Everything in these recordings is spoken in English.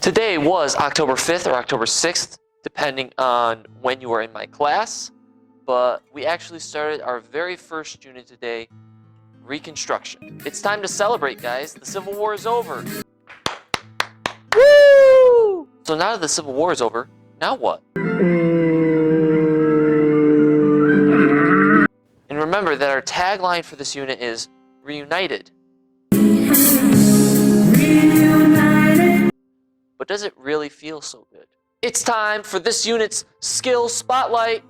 Today was October 5th or October 6th, depending on when you were in my class, but we actually started our very first unit today, Reconstruction. It's time to celebrate, guys. The Civil War is over. Woo! So now that the Civil War is over, now what? And remember that our tagline for this unit is Reunited. But does it really feel so good? It's time for this unit's skill spotlight.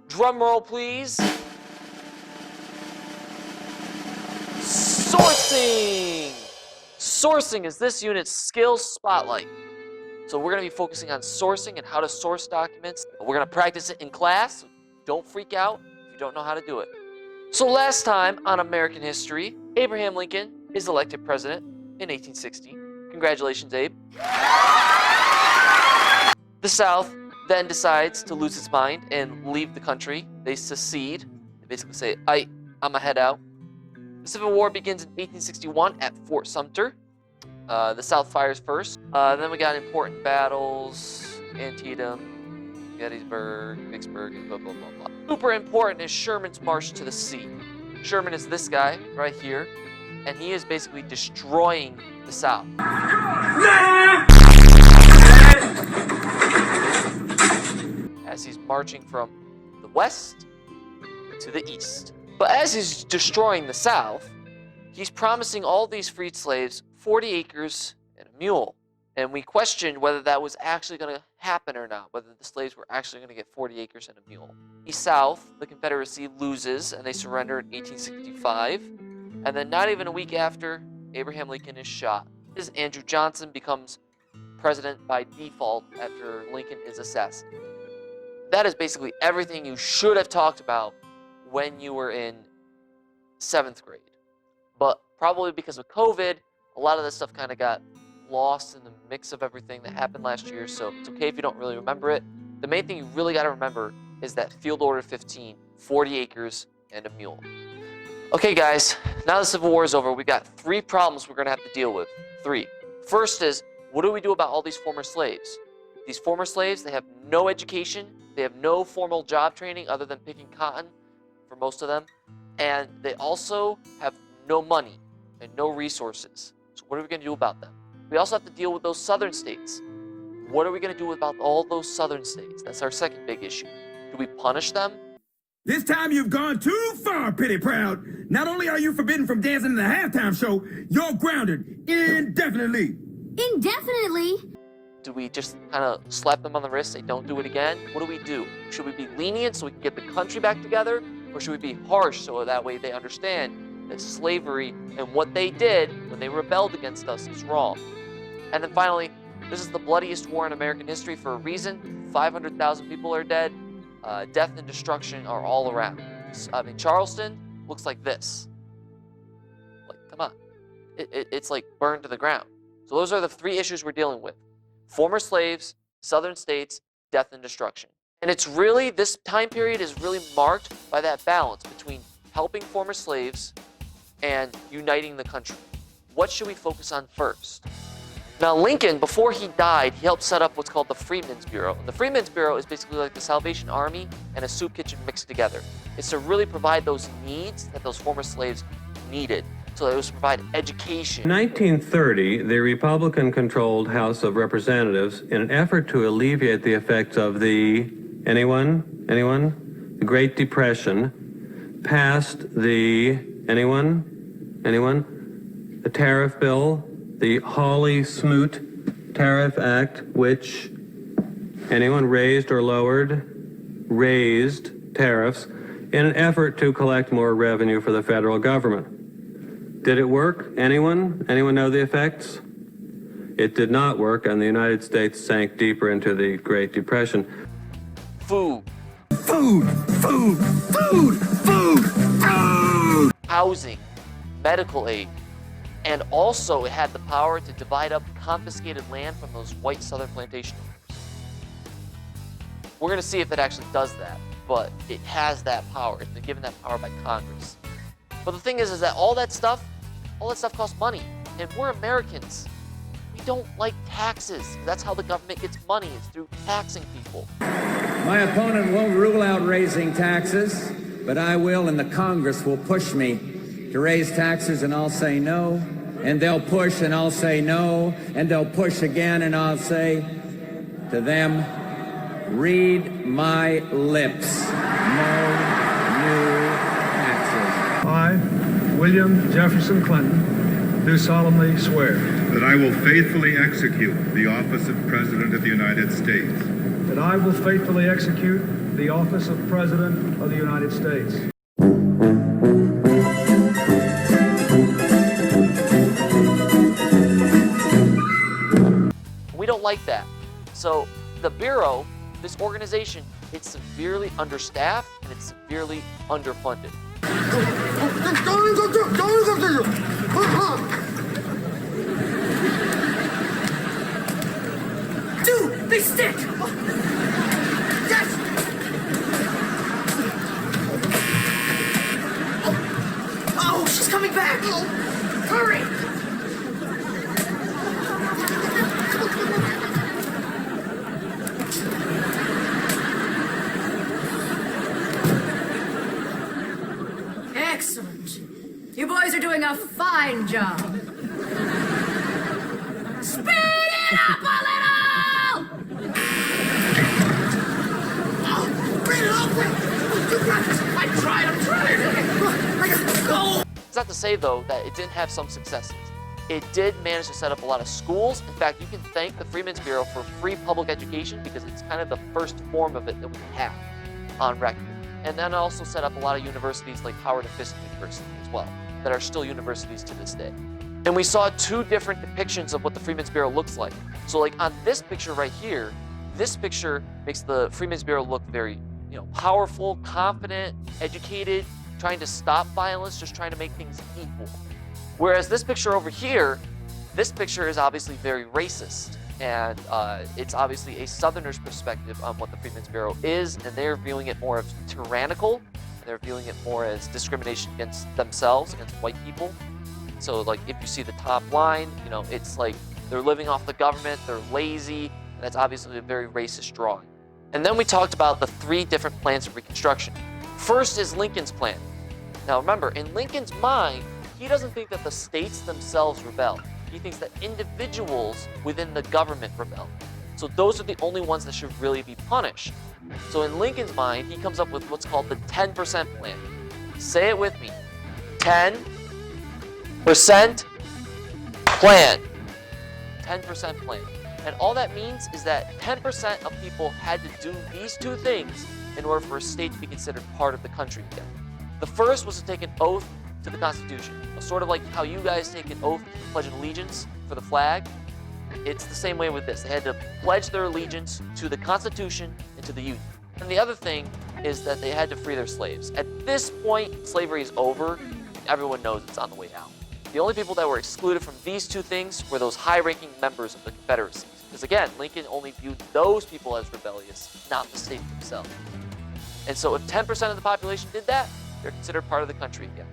Drum roll, please. Sourcing! Sourcing is this unit's skill spotlight. So we're going to be focusing on sourcing and how to source documents. We're going to practice it in class. So don't freak out if you don't know how to do it. So last time on American history, Abraham Lincoln is elected president in 1860. Congratulations, Abe. The South then decides to lose its mind and leave the country. They secede. They basically say, I'ma head out. The Civil War begins in 1861 at Fort Sumter. The South fires first. Then we got important battles, Antietam, Gettysburg, Vicksburg, and blah, blah, blah, blah. Super important is Sherman's march to the sea. Sherman is this guy right here, and he is basically destroying the South. As he's marching from the west to the east. But as he's destroying the South, he's promising all these freed slaves 40 acres and a mule. And we questioned whether that was actually going to happen or not, whether the slaves were actually going to get 40 acres and a mule. The South, the Confederacy, loses and they surrender in 1865. And then not even a week after, Abraham Lincoln is shot. Andrew Johnson becomes president by default after Lincoln is assassinated. That is basically everything you should have talked about when you were in 7th grade. But probably because of COVID, a lot of this stuff kind of got lost in the mix of everything that happened last year, so it's okay if you don't really remember it. The main thing you really got to remember is that Field Order 15, 40 acres and a mule. Okay, guys, now the Civil War is over, we've got 3 problems we're going to have to deal with. 3. First is, what do we do about all these former slaves? These former slaves, they have no education, they have no formal job training other than picking cotton for most of them, and they also have no money and no resources. So what are we going to do about them? We also have to deal with those southern states. What are we going to do about all those southern states? That's our second big issue. Do we punish them? This time you've gone too far, Pity Proud. Not only are you forbidden from dancing in the halftime show, you're grounded indefinitely. Indefinitely? Do we just kind of slap them on the wrist, say don't do it again? What do we do? Should we be lenient so we can get the country back together? Or should we be harsh so that way they understand that slavery and what they did when they rebelled against us is wrong? And then finally, this is the bloodiest war in American history for a reason. 500,000 people are dead. Death and destruction are all around. I mean, Charleston looks like this. Like, come on. It's like burned to the ground. So those are the 3 issues we're dealing with. Former slaves, southern states, death and destruction. And it's really, this time period is really marked by that balance between helping former slaves and uniting the country. What should we focus on first? Now, Lincoln, before he died, he helped set up what's called the Freedmen's Bureau. And the Freedmen's Bureau is basically like the Salvation Army and a soup kitchen mixed together. It's to really provide those needs that those former slaves needed. So it was to provide education. In 1930, the Republican-controlled House of Representatives, in an effort to alleviate the effects of the, anyone? The Great Depression, passed the, anyone? The tariff bill, the Hawley-Smoot Tariff Act, which, anyone raised or lowered? Raised tariffs in an effort to collect more revenue for the federal government. Did it work? Anyone? Anyone know the effects? It did not work, and the United States sank deeper into the Great Depression. Food. Food! Housing. Medical aid. And also it had the power to divide up confiscated land from those white southern plantation owners. We're going to see if it actually does that, but it has that power. It's been given that power by Congress. But the thing is that all that stuff costs money, and we're Americans. we don't like taxes. That's how the government gets money, is through taxing people. My opponent won't rule out raising taxes, but I will, and the Congress will push me to raise taxes, and I'll say no. And they'll push, and I'll say no. And they'll push again, and I'll say to them, read my lips. No new taxes. I, William Jefferson Clinton, do solemnly swear that I will faithfully execute the office of President of the United States. that I will faithfully execute the office of President of the United States. We don't like that. So the Bureau, this organization, it's severely understaffed and it's severely underfunded. Dude, they stick! Yes! Oh, she's coming back! Hurry! Excellent. You boys are doing a fine job. Speed it up a little! Oh, bring it up! You got this! I'm trying! I gotta go! It's not to say, though, that it didn't have some successes. It did manage to set up a lot of schools. In fact, you can thank the Freedmen's Bureau for free public education because it's kind of the first form of it that we have on record. And then also set up a lot of universities like Howard and Fisk University as well, that are still universities to this day. And we saw two different depictions of what the Freedmen's Bureau looks like. So like on this picture right here, this picture makes the Freedmen's Bureau look very, powerful, confident, educated, trying to stop violence, just trying to make things equal. Whereas this picture over here, this picture is obviously very racist. And it's obviously a Southerner's perspective on what the Freedmen's Bureau is, and they're viewing it more as tyrannical, and they're viewing it more as discrimination against themselves, against white people. So like if you see the top line, it's like they're living off the government, they're lazy, and that's obviously a very racist drawing. And then we talked about the three different plans of Reconstruction. First is Lincoln's plan. Now remember, in Lincoln's mind, he doesn't think that the states themselves rebel. He thinks that individuals within the government rebel. So those are the only ones that should really be punished. So in Lincoln's mind, he comes up with what's called the 10% plan. Say it with me. 10% plan. 10% plan. And all that means is that 10% of people had to do these two things in order for a state to be considered part of the country again. The first was to take an oath to the Constitution. Sort of like how you guys take an oath to pledge allegiance for the flag. It's the same way with this. They had to pledge their allegiance to the Constitution and to the Union. And the other thing is that they had to free their slaves. At this point, slavery is over. Everyone knows it's on the way out. The only people that were excluded from these two things were those high-ranking members of the Confederacy. Because again, Lincoln only viewed those people as rebellious, not the state themselves. And so if 10% of the population did that, they're considered part of the country again.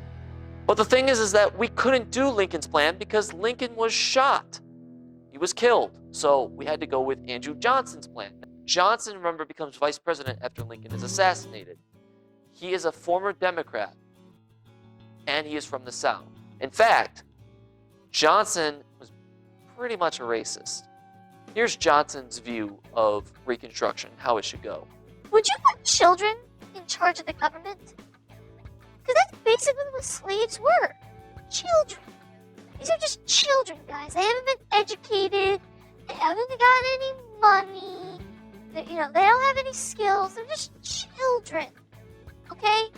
But the thing is that we couldn't do Lincoln's plan because Lincoln was shot. He was killed. So we had to go with Andrew Johnson's plan. Johnson, remember, becomes vice president after Lincoln is assassinated. He is a former Democrat, and he is from the South. In fact, Johnson was pretty much a racist. Here's Johnson's view of Reconstruction, how it should go. Would you put children in charge of the government? Because that's basically what slaves were. Children. These are just children, guys. They haven't been educated. They haven't got any money. They don't have any skills. They're just children. Okay?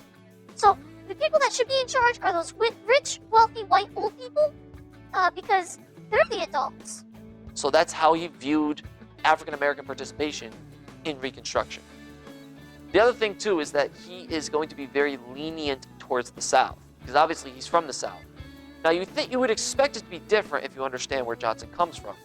So, the people that should be in charge are those rich, wealthy, white, old people. Because they're the adults. So that's how he viewed African American participation in Reconstruction. The other thing, too, is that he is going to be very lenient towards the South, because obviously he's from the South. Now, you would expect it to be different if you understand where Johnson comes from.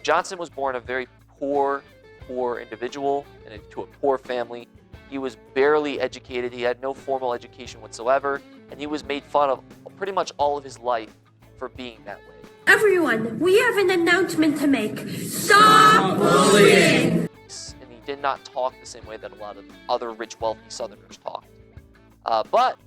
Johnson was born a very poor individual to a poor family. He was barely educated. He had no formal education whatsoever, and he was made fun of pretty much all of his life for being that way. Everyone, we have an announcement to make. Stop bullying! And he did not talk the same way that a lot of other rich, wealthy Southerners talked. But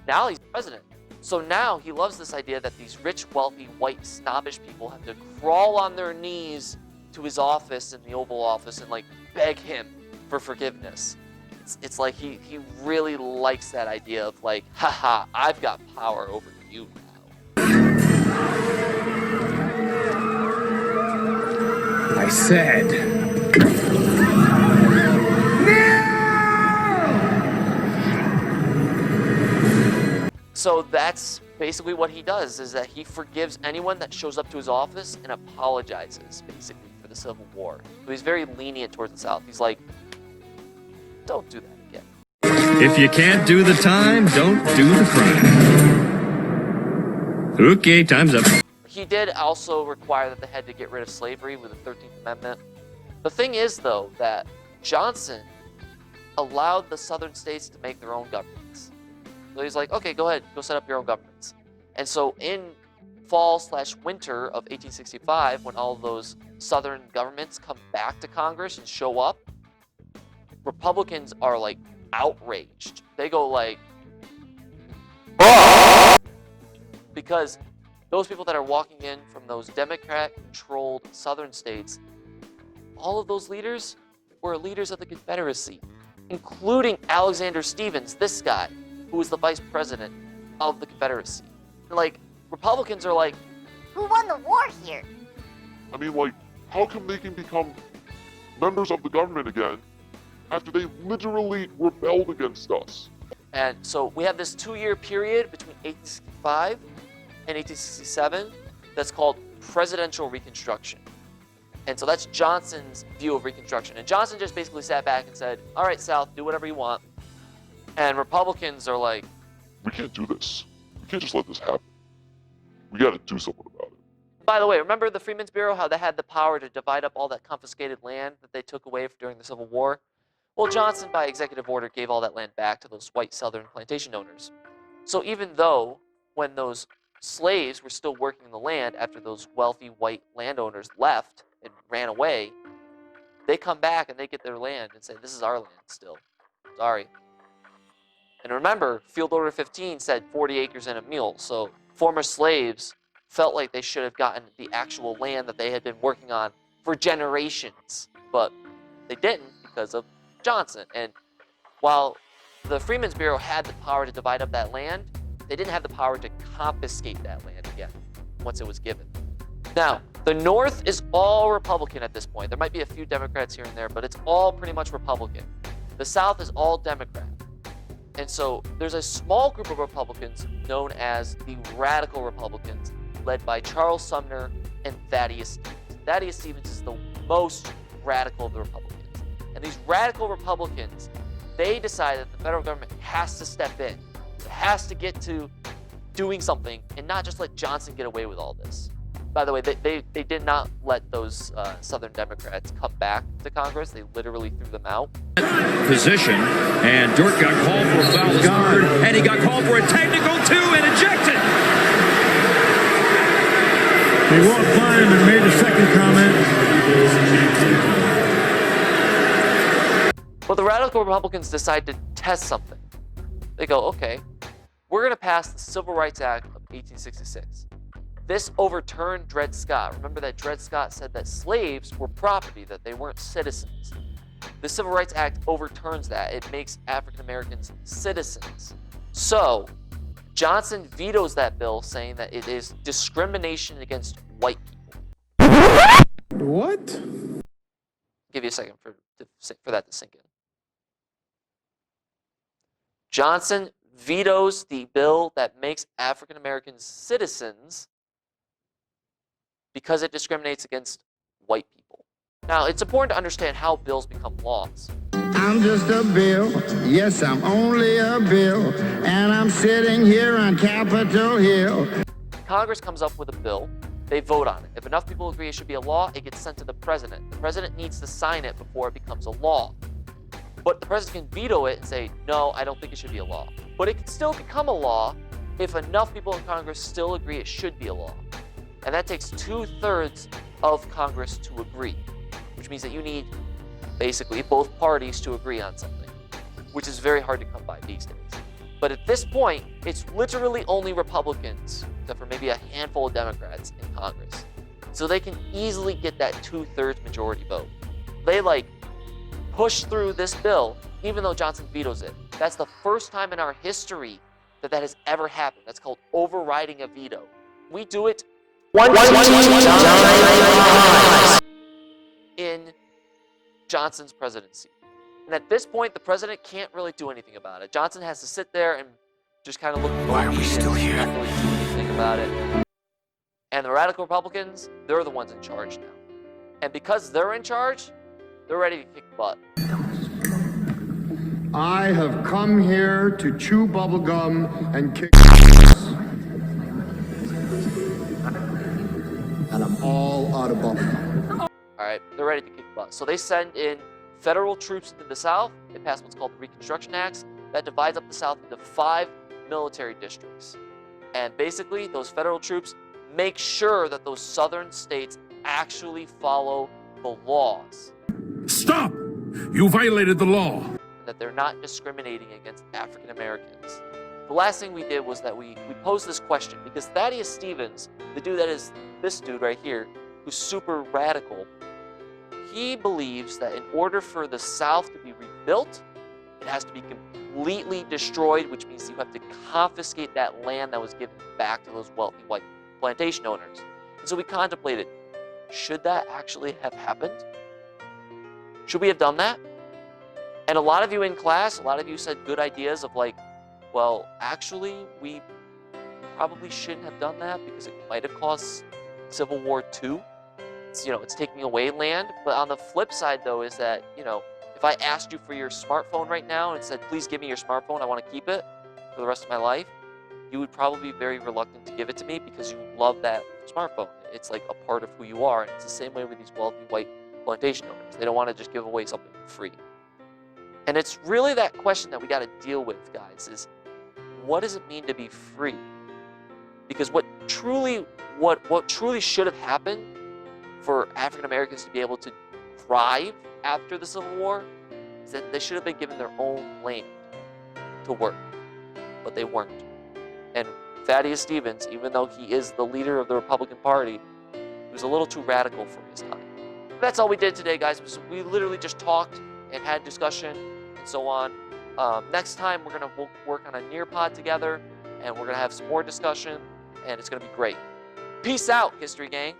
now he's president. So now he loves this idea that these rich, wealthy, white, snobbish people have to crawl on their knees to his office in the Oval Office and like beg him for forgiveness. It's like he really likes that idea of like, haha, I've got power over you now. I said, So that's basically what he does, is that he forgives anyone that shows up to his office and apologizes, basically, for the Civil War. So he's very lenient towards the South. He's like, don't do that again. If you can't do the time, don't do the crime. Okay, time's up. He did also require that they had to get rid of slavery with the 13th Amendment. The thing is, though, that Johnson allowed the southern states to make their own governments. So he's like, okay, go ahead, go set up your own governments. And so in fall/winter of 1865, when all of those southern governments come back to Congress and show up, Republicans are like outraged. They go like, because those people that are walking in from those Democrat-controlled southern states, all of those leaders were leaders of the Confederacy, including Alexander Stephens, this guy, who was the vice president of the Confederacy. Like, Republicans are like, Who won the war here? I mean, like, how come they can become members of the government again after they literally rebelled against us? and so we have this 2-year period between 1865 and 1867 that's called presidential Reconstruction. And so that's Johnson's view of Reconstruction. And Johnson just basically sat back and said, all right, South, do whatever you want. And Republicans are like, We can't do this. We can't just let this happen. We got to do something about it. by the way, remember the Freedmen's Bureau, how they had the power to divide up all that confiscated land that they took away during the Civil War? Well, Johnson, by executive order, gave all that land back to those white Southern plantation owners. So even though when those slaves were still working the land after those wealthy white landowners left and ran away, they come back and they get their land and say, this is our land still. Sorry. And remember, Field Order 15 said 40 acres and a mule. So former slaves felt like they should have gotten the actual land that they had been working on for generations. But they didn't because of Johnson. And while the Freedmen's Bureau had the power to divide up that land, they didn't have the power to confiscate that land again once it was given. Now, the North is all Republican at this point. There might be a few Democrats here and there, but it's all pretty much Republican. The South is all Democrat. And so there's a small group of Republicans known as the Radical Republicans, led by Charles Sumner and Thaddeus Stevens. Thaddeus Stevens is the most radical of the Republicans. And these radical Republicans, they decide that the federal government has to step in. It has to get to doing something and not just let Johnson get away with all this. By the way, they did not let those Southern Democrats come back to Congress. They literally threw them out. Position, and Dort got called for a foul guard, and he got called for a technical too and ejected. He walked by him and made the second comment. But the radical Republicans decide to test something. They go, okay, we're going to pass the Civil Rights Act of 1866. This overturned Dred Scott. Remember that Dred Scott said that slaves were property, that they weren't citizens. The Civil Rights Act overturns that. It makes African Americans citizens. So, Johnson vetoes that bill, saying that it is discrimination against white people. What? Give you a second for that to sink in. Johnson vetoes the bill that makes African Americans citizens because it discriminates against white people. Now, it's important to understand how bills become laws. I'm just a bill, yes, I'm only a bill, and I'm sitting here on Capitol Hill. Congress comes up with a bill, they vote on it. If enough people agree it should be a law, it gets sent to the president. The president needs to sign it before it becomes a law. But the president can veto it and say, no, I don't think it should be a law. But it can still become a law if enough people in Congress still agree it should be a law. And that takes 2/3 of Congress to agree, which means that you need basically both parties to agree on something, which is very hard to come by these days. But at this point, it's literally only Republicans, except for maybe a handful of Democrats in Congress. So they can easily get that 2/3 majority vote. They push through this bill, even though Johnson vetoes it. That's the first time in our history that has ever happened. That's called overriding a veto. We do it 129 times in Johnson's presidency. And at this point, the president can't really do anything about it. Johnson has to sit there and just kind of look. Why are we still here? Not really do anything about it. And the radical Republicans, they're the ones in charge now. And because they're in charge, they're ready to kick butt. I have come here to chew bubblegum and kick and I'm all out of bubblegum. All right, they're ready to kick butt. So they send in federal troops into the South. They pass what's called the Reconstruction Acts. That divides up the South into 5 military districts. And basically, those federal troops make sure that those southern states actually follow the laws. Stop! You violated the law. That they're not discriminating against African Americans. The last thing we did was that we posed this question because Thaddeus Stevens, the dude that is this dude right here, who's super radical, he believes that in order for the South to be rebuilt, it has to be completely destroyed, which means you have to confiscate that land that was given back to those wealthy white plantation owners. And so we contemplated, should that actually have happened? Should we have done that? And a lot of you in class, a lot of you said good ideas of well, actually, we probably shouldn't have done that because it might have caused Civil War II. It's taking away land. But on the flip side, though, is that, if I asked you for your smartphone right now and said, please give me your smartphone, I want to keep it for the rest of my life, you would probably be very reluctant to give it to me because you love that smartphone. It's like a part of who you are. And it's the same way with these wealthy white plantation owners. They don't want to just give away something for free. And it's really that question that we got to deal with, guys, is what does it mean to be free? Because what truly should have happened for African Americans to be able to thrive after the Civil War is that they should have been given their own land to work, but they weren't. And Thaddeus Stevens, even though he is the leader of the Republican Party, he was a little too radical for his time. That's all we did today, guys. We literally just talked and had discussion and so on. Next time, we're going to work on a Nearpod together, and we're going to have some more discussion, and it's going to be great. Peace out, History Gang.